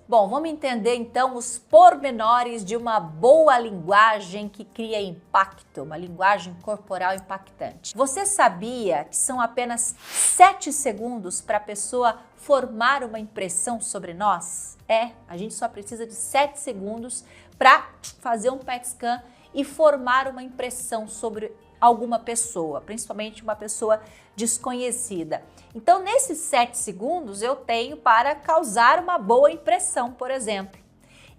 Bom, vamos entender então os pormenores de uma boa linguagem que cria impacto, uma linguagem corporal impactante. Você sabia que são apenas 7 segundos para a pessoa formar uma impressão sobre nós? A gente só precisa de 7 segundos para fazer um PET scan e formar uma impressão sobre alguma pessoa, principalmente uma pessoa desconhecida. Então, nesses 7 segundos, eu tenho para causar uma boa impressão, por exemplo.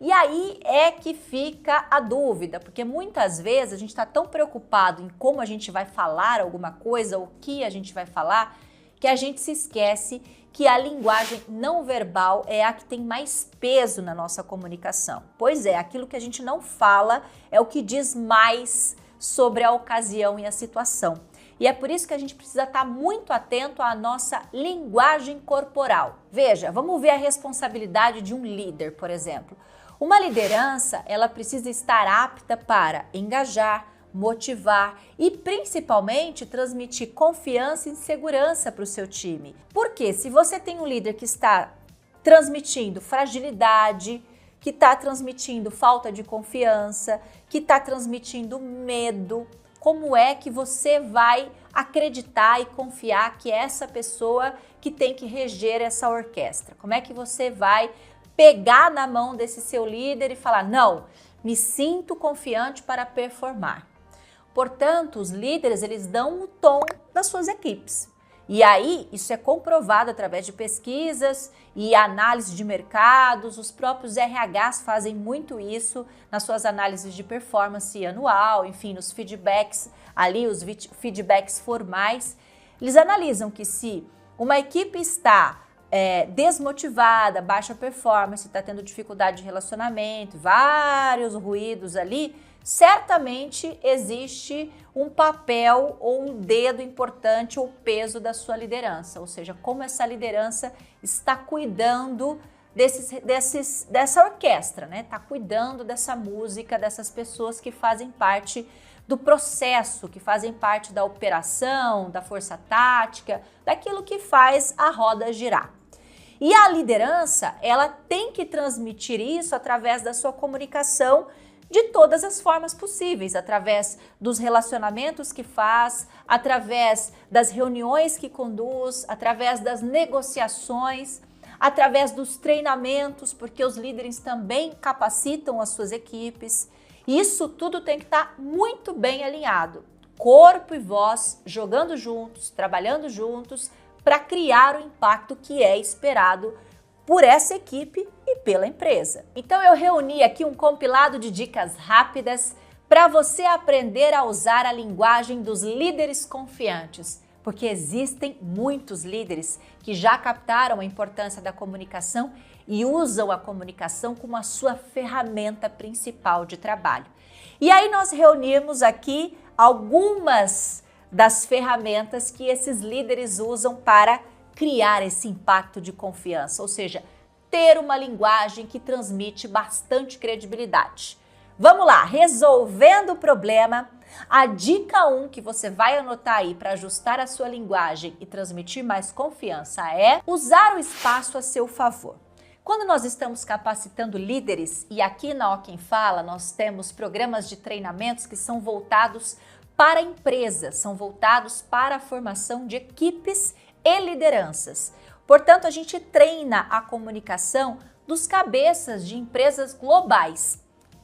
E aí é que fica a dúvida, porque muitas vezes a gente está tão preocupado em como a gente vai falar alguma coisa, o que a gente vai falar, que a gente se esquece que a linguagem não verbal é a que tem mais peso na nossa comunicação. Pois é, aquilo que a gente não fala é o que diz mais sobre a ocasião e a situação. E é por isso que a gente precisa estar muito atento à nossa linguagem corporal. Veja, vamos ver a responsabilidade de um líder, por exemplo. Uma liderança, ela precisa estar apta para engajar, motivar e principalmente transmitir confiança e segurança para o seu time. Porque se você tem um líder que está transmitindo fragilidade, que está transmitindo falta de confiança, que está transmitindo medo, como é que você vai acreditar e confiar que é essa pessoa que tem que reger essa orquestra? Como é que você vai pegar na mão desse seu líder e falar, não, me sinto confiante para performar? Portanto, os líderes, eles dão o tom das suas equipes. E aí, isso é comprovado através de pesquisas e análise de mercados. Os próprios RHs fazem muito isso nas suas análises de performance anual, enfim, nos feedbacks, ali os feedbacks formais. Eles analisam que se uma equipe está desmotivada, baixa performance, está tendo dificuldade de relacionamento, vários ruídos ali, certamente existe um papel ou um dedo importante ou peso da sua liderança, ou seja, como essa liderança está cuidando dessa orquestra, né? Está cuidando dessa música, dessas pessoas que fazem parte do processo, que fazem parte da operação, da força tática, daquilo que faz a roda girar. E a liderança, ela tem que transmitir isso através da sua comunicação de todas as formas possíveis, através dos relacionamentos que faz, através das reuniões que conduz, através das negociações, através dos treinamentos, porque os líderes também capacitam as suas equipes. Isso tudo tem que estar muito bem alinhado. Corpo e voz jogando juntos, trabalhando juntos, para criar o impacto que é esperado por essa equipe e pela empresa. Então eu reuni aqui um compilado de dicas rápidas para você aprender a usar a linguagem dos líderes confiantes, porque existem muitos líderes que já captaram a importância da comunicação e usam a comunicação como a sua ferramenta principal de trabalho. E aí nós reunimos aqui algumas das ferramentas que esses líderes usam para criar esse impacto de confiança, ou seja, ter uma linguagem que transmite bastante credibilidade. Vamos lá, resolvendo o problema, a dica 1 que você vai anotar aí para ajustar a sua linguagem e transmitir mais confiança é usar o espaço a seu favor. Quando nós estamos capacitando líderes, e aqui na Ó Quem Fala nós temos programas de treinamentos que são voltados para empresas, são voltados para a formação de equipes e lideranças. Portanto, a gente treina a comunicação dos cabeças de empresas globais.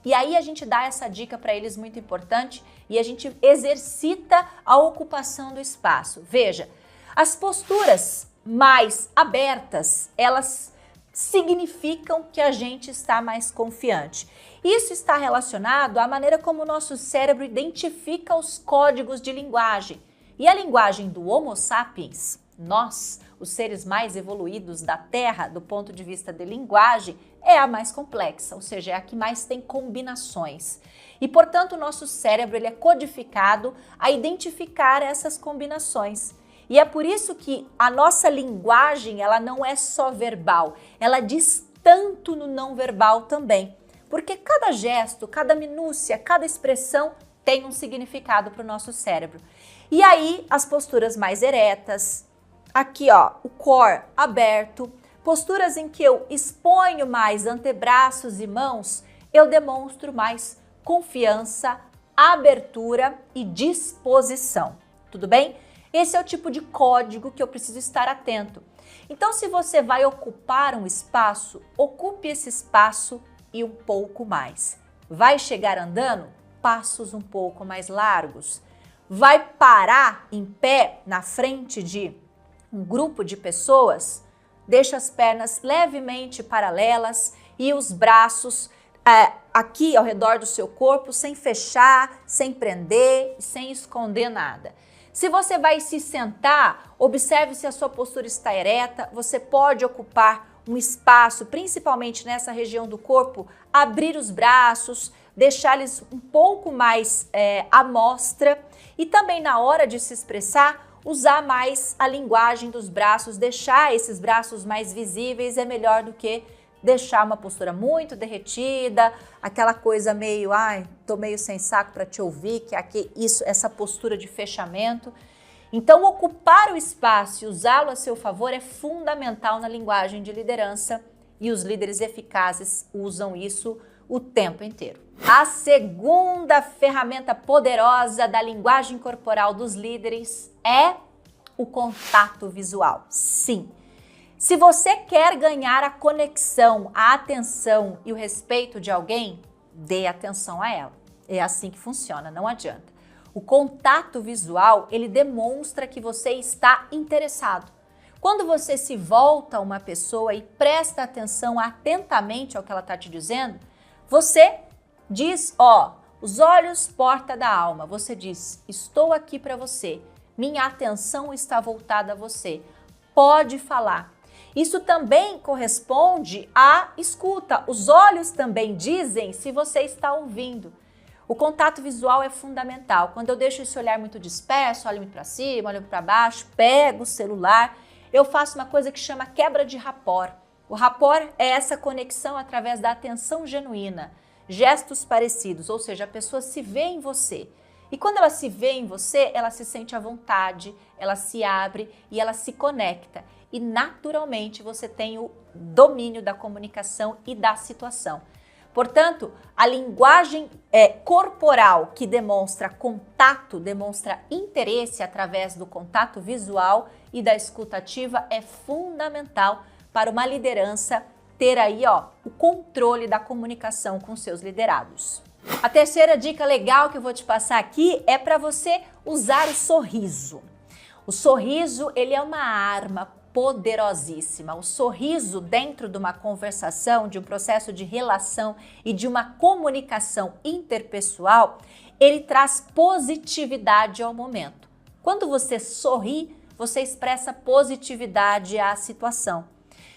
E aí a gente dá essa dica para eles muito importante e a gente exercita a ocupação do espaço. Veja, as posturas mais abertas, elas significam que a gente está mais confiante. Isso está relacionado à maneira como o nosso cérebro identifica os códigos de linguagem. E a linguagem do Homo sapiens, nós, os seres mais evoluídos da Terra, do ponto de vista de linguagem, é a mais complexa, ou seja, é a que mais tem combinações. E, portanto, o nosso cérebro ele é codificado a identificar essas combinações. E é por isso que a nossa linguagem, ela não é só verbal, ela diz tanto no não verbal também. Porque cada gesto, cada minúcia, cada expressão tem um significado para o nosso cérebro. E aí, as posturas mais eretas, aqui ó, o core aberto, Posturas em que eu exponho mais antebraços e mãos, eu demonstro mais confiança, abertura e disposição. Tudo bem? Esse é o tipo de código que eu preciso estar atento. Então, se você vai ocupar um espaço, ocupe esse espaço e um pouco mais. Vai chegar andando? Passos um pouco mais largos. Vai parar em pé na frente de um grupo de pessoas? Deixa as pernas levemente paralelas e os braços aqui ao redor do seu corpo, sem fechar, sem prender, sem esconder nada. Se você vai se sentar, observe se a sua postura está ereta. Você pode ocupar um espaço, principalmente nessa região do corpo, abrir os braços, deixá-los um pouco mais à mostra e também na hora de se expressar, usar mais a linguagem dos braços, deixar esses braços mais visíveis é melhor do que deixar uma postura muito derretida, aquela coisa meio, tô meio sem saco para te ouvir, que é essa postura de fechamento. Então, ocupar o espaço e usá-lo a seu favor é fundamental na linguagem de liderança e os líderes eficazes usam isso o tempo inteiro. A segunda ferramenta poderosa da linguagem corporal dos líderes é o contato visual. Sim, se você quer ganhar a conexão, a atenção e o respeito de alguém, dê atenção a ela. É assim que funciona, não adianta. O contato visual, ele demonstra que você está interessado. Quando você se volta a uma pessoa e presta atenção atentamente ao que ela está te dizendo, você diz, os olhos, porta da alma. Você diz, estou aqui para você. Minha atenção está voltada a você. Pode falar. Isso também corresponde à escuta. Os olhos também dizem se você está ouvindo. O contato visual é fundamental. Quando eu deixo esse olhar muito disperso, olho muito para cima, olho para baixo, pego o celular, eu faço uma coisa que chama quebra de rapport. O rapport é essa conexão através da atenção genuína, gestos parecidos, ou seja, a pessoa se vê em você. E quando ela se vê em você, ela se sente à vontade, ela se abre e ela se conecta. E naturalmente você tem o domínio da comunicação e da situação. Portanto, a linguagem corporal que demonstra contato, demonstra interesse através do contato visual e da escuta ativa é fundamental para uma liderança ter aí o controle da comunicação com seus liderados. A terceira dica legal que eu vou te passar aqui é para você usar o sorriso. O sorriso, ele é uma arma poderosíssima. O sorriso dentro de uma conversação, de um processo de relação e de uma comunicação interpessoal, ele traz positividade ao momento. Quando você sorri, você expressa positividade à situação.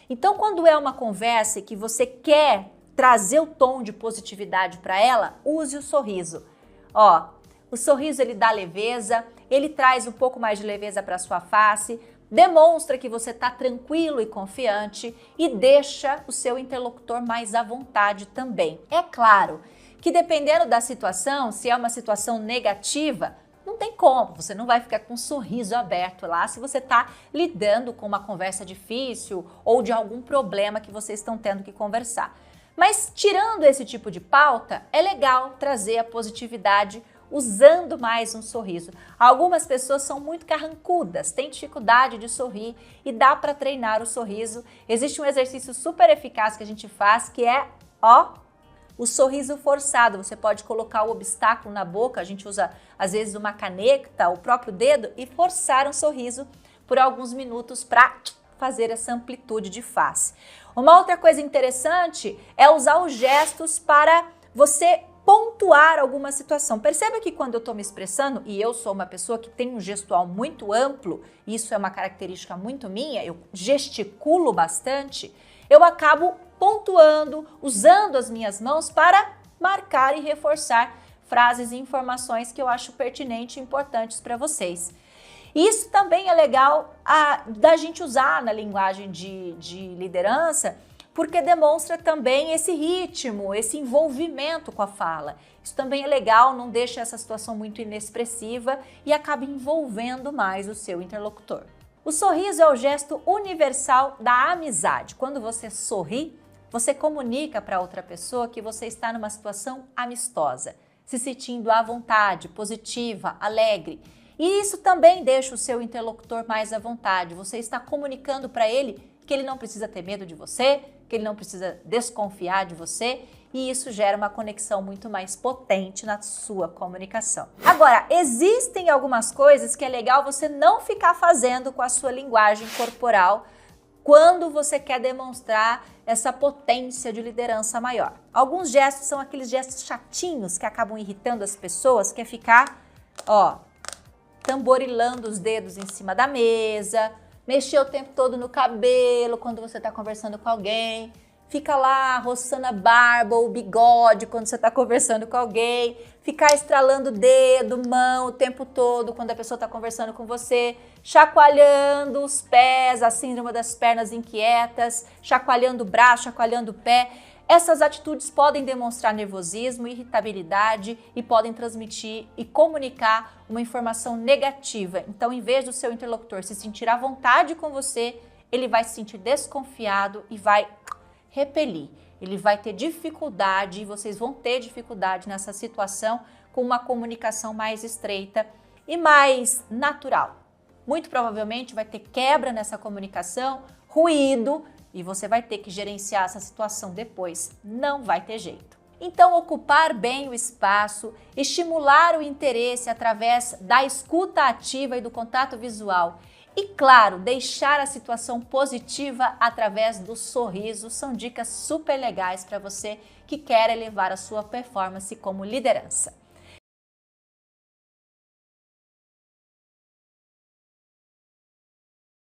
Então, quando é uma conversa que você quer trazer o tom de positividade para ela, use o sorriso. O sorriso ele dá leveza, ele traz um pouco mais de leveza para sua face, demonstra que você está tranquilo e confiante e deixa o seu interlocutor mais à vontade também. É claro que dependendo da situação, se é uma situação negativa, não tem como, você não vai ficar com um sorriso aberto lá se você está lidando com uma conversa difícil ou de algum problema que vocês estão tendo que conversar. Mas tirando esse tipo de pauta, é legal trazer a positividade usando mais um sorriso. Algumas pessoas são muito carrancudas, têm dificuldade de sorrir e dá para treinar o sorriso. Existe um exercício super eficaz que a gente faz que é, o sorriso forçado. Você pode colocar o obstáculo na boca, a gente usa às vezes uma caneta, o próprio dedo e forçar um sorriso por alguns minutos para fazer essa amplitude de face. Uma outra coisa interessante é usar os gestos para você pontuar alguma situação. Perceba que quando eu estou me expressando, e eu sou uma pessoa que tem um gestual muito amplo, isso é uma característica muito minha, eu gesticulo bastante, eu acabo pontuando, usando as minhas mãos para marcar e reforçar frases e informações que eu acho pertinentes e importantes para vocês. Isso também é legal da gente usar na linguagem de liderança, porque demonstra também esse ritmo, esse envolvimento com a fala. Isso também é legal, não deixa essa situação muito inexpressiva e acaba envolvendo mais o seu interlocutor. O sorriso é o gesto universal da amizade. Quando você sorri, você comunica para outra pessoa que você está numa situação amistosa, se sentindo à vontade, positiva, alegre. E isso também deixa o seu interlocutor mais à vontade. Você está comunicando para ele que ele não precisa ter medo de você, que ele não precisa desconfiar de você, e isso gera uma conexão muito mais potente na sua comunicação. Agora, existem algumas coisas que é legal você não ficar fazendo com a sua linguagem corporal quando você quer demonstrar essa potência de liderança maior. Alguns gestos são aqueles gestos chatinhos que acabam irritando as pessoas, que é ficar, tamborilando os dedos em cima da mesa, mexer o tempo todo no cabelo quando você está conversando com alguém, fica lá roçando a barba ou o bigode quando você está conversando com alguém, ficar estralando o dedo, mão o tempo todo quando a pessoa está conversando com você, chacoalhando os pés, a síndrome das pernas inquietas, chacoalhando o braço, chacoalhando o pé. Essas atitudes podem demonstrar nervosismo, irritabilidade e podem transmitir e comunicar uma informação negativa. Então, em vez do seu interlocutor se sentir à vontade com você, ele vai se sentir desconfiado e vai repelir. Ele vai ter dificuldade e vocês vão ter dificuldade nessa situação com uma comunicação mais estreita e mais natural. Muito provavelmente vai ter quebra nessa comunicação, ruído, e você vai ter que gerenciar essa situação depois. Não vai ter jeito. Então, ocupar bem o espaço, estimular o interesse através da escuta ativa e do contato visual. E, claro, deixar a situação positiva através do sorriso são dicas super legais para você que quer elevar a sua performance como liderança.